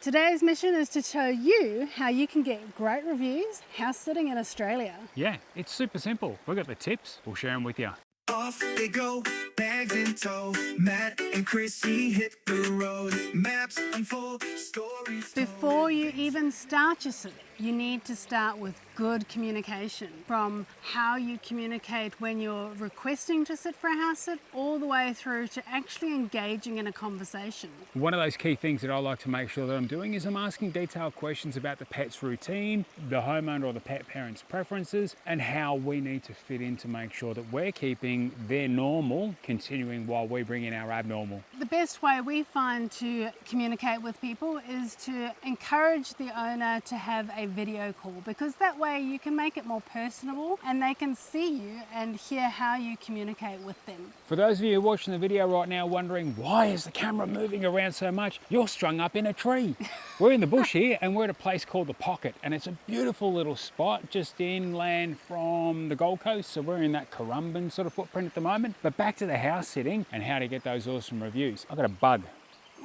Today's mission is to show you how you can get great reviews house sitting in Australia. Yeah, it's super simple. We've got the tips, we'll share them with you. Off they go, bags in tow. Matt and Chrissy hit the road. Maps unfold, stories told. Before you even start your sitting, you need to start with good communication. From how you communicate when you're requesting to sit for a house sit, all the way through to actually engaging in a conversation. One of those key things that I like to make sure that I'm doing is I'm asking detailed questions about the pet's routine, the homeowner or the pet parent's preferences, and how we need to fit in to make sure that we're keeping their normal continuing while we bring in our abnormal. The best way we find to communicate with people is to encourage the owner to have a video call, because that way you can make it more personable and they can see you and hear how you communicate with them. For those of you watching the video right now wondering why is the camera moving around so much, you're strung up in a tree. We're in the bush here and we're at a place called The Pocket, and it's a beautiful little spot just inland from the Gold Coast, so we're in that Currumbin sort of footprint at the moment. But back to the house sitting and how to get those awesome reviews. I've got a bug.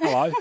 Hello.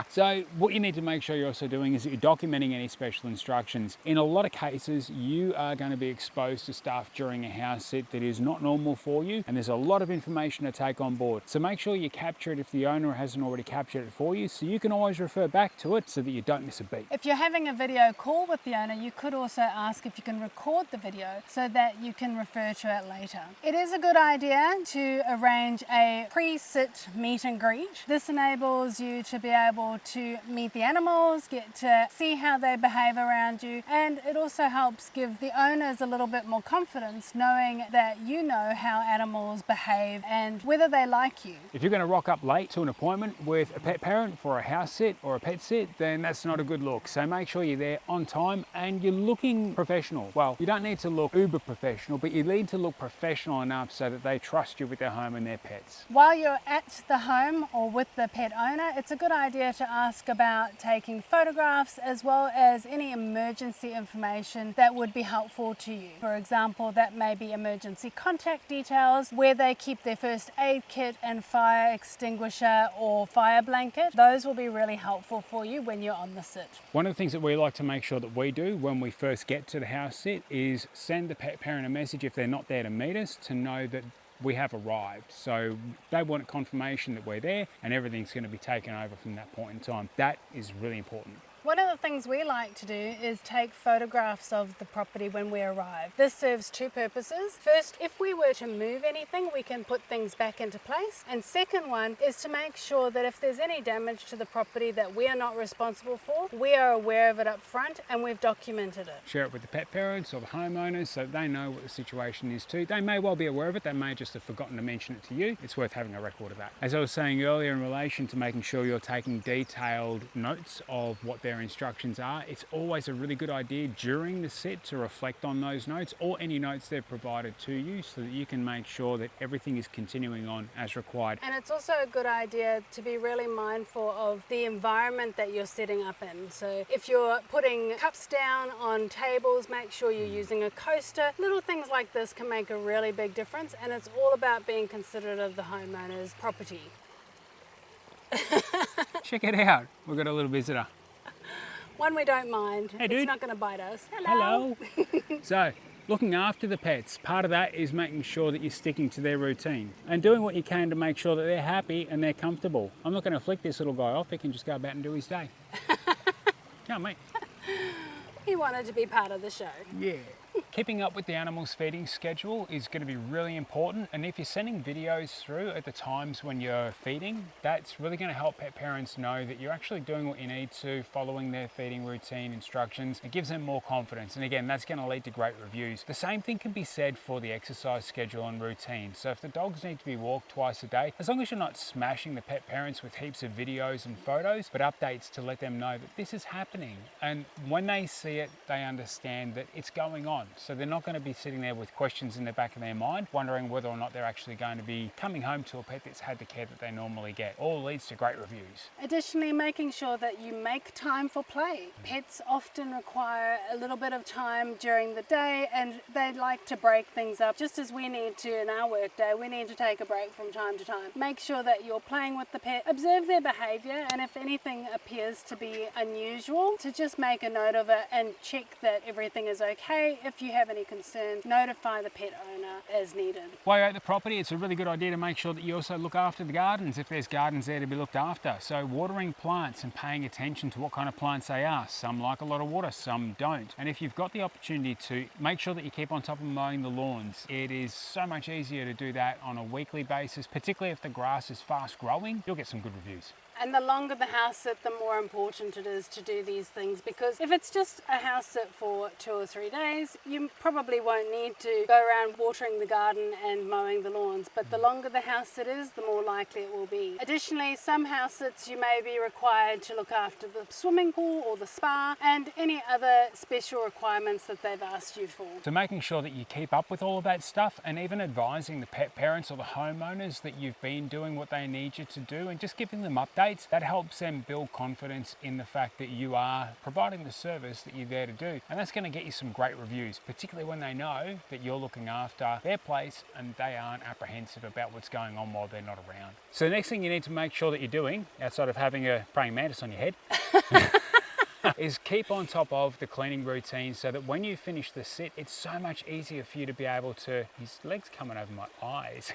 So what you need to make sure you're also doing is that you're documenting any special instructions. In a lot of cases, you are going to be exposed to stuff during a house sit that is not normal for you, and there's a lot of information to take on board. So make sure you capture it if the owner hasn't already captured it for you, so you can always refer back to it so that you don't miss a beat. If you're having a video call with the owner, you could also ask if you can record the video so that you can refer to it later. It is a good idea to arrange a pre-sit meet and greet. This enables you to be able to meet the animals, get to see how they behave around you, and it also helps give the owners a little bit more confidence knowing that you know how animals behave and whether they like you. If you're going to rock up late to an appointment with a pet parent for a house sit or a pet sit, then that's not a good look. So make sure you're there on time and you're looking professional. Well, you don't need to look uber professional, but you need to look professional enough so that they trust you with their home and their pets. While you're at the home or with the pet owner, it's a good idea to ask about taking photographs as well as any emergency information that would be helpful to you. For example, that may be emergency contact details, where they keep their first aid kit and fire extinguisher or fire blanket. Those will be really helpful for you when you're on the sit. One of the things that we like to make sure that we do when we first get to the house sit is send the pet parent a message if they're not there to meet us, to know that we have arrived. So they want confirmation that we're there and everything's going to be taken over from that point in time. That is really important. One of the things we like to do is take photographs of the property when we arrive. This serves two purposes. First, if we were to move anything, we can put things back into place. And second one is to make sure that if there's any damage to the property that we are not responsible for, we are aware of it up front and we've documented it. Share it with the pet parents or the homeowners so they know what the situation is too. They may well be aware of it, they may just have forgotten to mention it to you. It's worth having a record of that. As I was saying earlier in relation to making sure you're taking detailed notes of what their instructions are, it's always a really good idea during the sit to reflect on those notes or any notes they've provided to you so that you can make sure that everything is continuing on as required. And it's also a good idea to be really mindful of the environment that you're setting up in. So if you're putting cups down on tables, make sure you're using a coaster. Little things like this can make a really big difference, and it's all about being considerate of the homeowner's property. Check it out, we've got a little visitor. One we don't mind. Hey, dude. It's not going to bite us. Hello. So, looking after the pets, part of that is making sure that you're sticking to their routine and doing what you can to make sure that they're happy and they're comfortable. I'm not going to flick this little guy off, he can just go about and do his day. Can't mate. He wanted to be part of the show. Yeah. Keeping up with the animal's feeding schedule is going to be really important, and if you're sending videos through at the times when you're feeding, that's really going to help pet parents know that you're actually doing what you need to, following their feeding routine instructions. It gives them more confidence, and again, that's going to lead to great reviews. The same thing can be said for the exercise schedule and routine. So if the dogs need to be walked twice a day, as long as you're not smashing the pet parents with heaps of videos and photos, but updates to let them know that this is happening, and when they see it, they understand that it's going on. So they're not going to be sitting there with questions in the back of their mind, wondering whether or not they're actually going to be coming home to a pet that's had the care that they normally get. All leads to great reviews. Additionally, making sure that you make time for play. Pets often require a little bit of time during the day, and they like to break things up. Just as we need to in our work day, we need to take a break from time to time. Make sure that you're playing with the pet, observe their behavior, and if anything appears to be unusual, to just make a note of it and check that everything is okay. If you have any concerns, notify the pet owner as needed. While you're at the property, it's a really good idea to make sure that you also look after the gardens if there's gardens there to be looked after. So watering plants and paying attention to what kind of plants they are. Some like a lot of water, some don't. And if you've got the opportunity to make sure that you keep on top of mowing the lawns, it is so much easier to do that on a weekly basis, particularly if the grass is fast growing. You'll get some good reviews. And the longer the house sit, the more important it is to do these things, because if it's just a house sit for 2 or 3 days, you probably won't need to go around watering the garden and mowing the lawns. But the longer the house sit is, the more likely it will be. Additionally, some house sits you may be required to look after the swimming pool or the spa and any other special requirements that they've asked you for. So making sure that you keep up with all of that stuff, and even advising the pet parents or the homeowners that you've been doing what they need you to do, and just giving them updates. That helps them build confidence in the fact that you are providing the service that you're there to do. And that's going to get you some great reviews, particularly when they know that you're looking after their place and they aren't apprehensive about what's going on while they're not around. So the next thing you need to make sure that you're doing, outside of having a praying mantis on your head, is keep on top of the cleaning routine so that when you finish the sit, it's so much easier for you to be able to... His leg's coming over my eyes.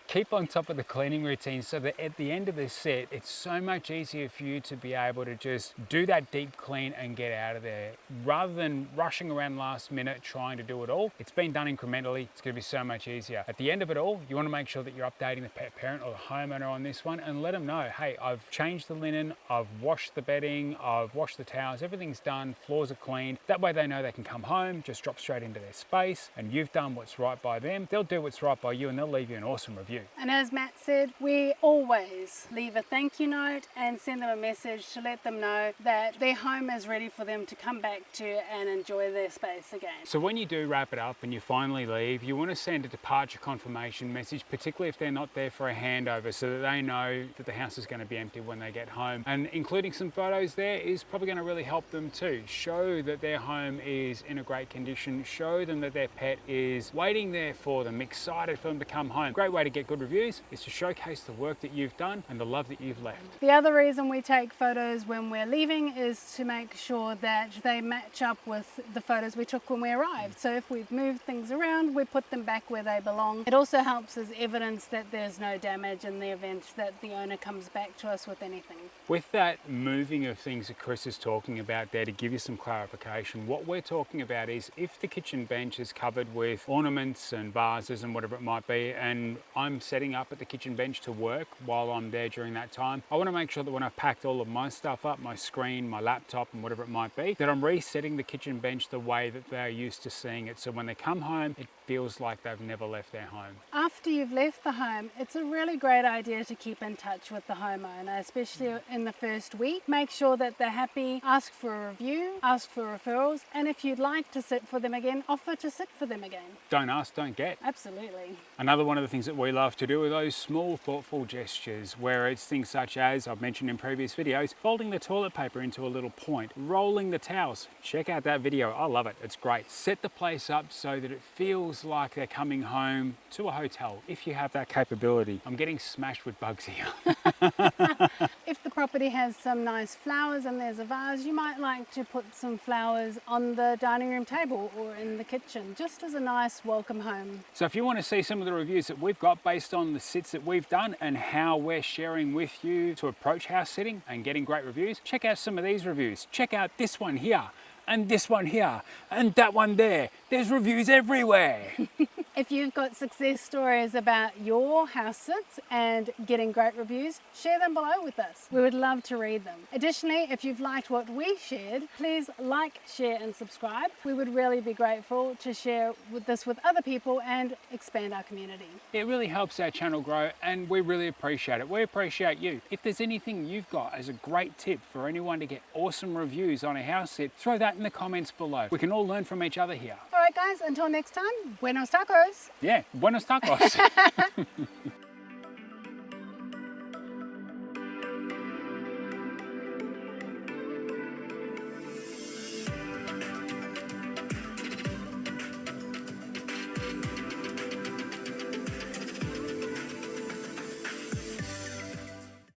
Keep on top of the cleaning routine so that at the end of the set, it's so much easier for you to be able to just do that deep clean and get out of there. Rather than rushing around last minute trying to do it all, it's been done incrementally. It's going to be so much easier. At the end of it all, you want to make sure that you're updating the pet parent or the homeowner on this one and let them know, hey, I've changed the linen, I've washed the bedding, I've washed the towels, everything's done, floors are cleaned. That way they know they can come home, just drop straight into their space, and you've done what's right by them. They'll do what's right by you and they'll leave you an awesome review. And as Matt said, we always leave a thank you note and send them a message to let them know that their home is ready for them to come back to and enjoy their space again. So when you do wrap it up and you finally leave, you want to send a departure confirmation message, particularly if they're not there for a handover, so that they know that the house is going to be empty when they get home. And including some photos there is probably going to really help them too. Show that their home is in a great condition. Show them that their pet is waiting there for them, excited for them to come home. Great way to get good reviews is to showcase the work that you've done and the love that you've left. The other reason we take photos when we're leaving is to make sure that they match up with the photos we took when we arrived. So if we've moved things around, we put them back where they belong. It also helps as evidence that there's no damage in the event that the owner comes back to us with anything. With that moving of things that Chris is talking about there, to give you some clarification, what we're talking about is if the kitchen bench is covered with ornaments and vases and whatever it might be, and I'm setting up at the kitchen bench to work while I'm there during that time, I want to make sure that when I've packed all of my stuff up, my screen, my laptop and whatever it might be, that I'm resetting the kitchen bench the way that they're used to seeing it. So when they come home, it feels like they've never left their home. After you've left the home, it's a really great idea to keep in touch with the homeowner, especially in the first week. Make sure that they're happy, ask for a review, ask for referrals, and if you'd like to sit for them again, offer to sit for them again. Don't ask, don't get. Absolutely. Another one of the things that we love to do are those small thoughtful gestures, where it's things such as, I've mentioned in previous videos, folding the toilet paper into a little point, rolling the towels. Check out that video, I love it, it's great. Set the place up so that it feels like they're coming home to a hotel, if you have that capability. I'm getting smashed with bugs here. If the property has some nice flowers and there's a vase, you might like to put some flowers on the dining room table or in the kitchen, just as a nice welcome home. So if you want to see some of the reviews that we've got based on the sits that we've done and how we're sharing with you to approach house sitting and getting great reviews, check out some of these reviews. Check out this one here, and this one here, and that one there. There's reviews everywhere. If you've got success stories about your house sits and getting great reviews, share them below with us. We would love to read them. Additionally, if you've liked what we shared, please like, share and subscribe. We would really be grateful to share this with other people and expand our community. It really helps our channel grow and we really appreciate it. We appreciate you. If there's anything you've got as a great tip for anyone to get awesome reviews on a house sit, throw that in the comments below. We can all learn from each other here. All right guys, until next time, buenos tacos. Yeah, buenos tacos.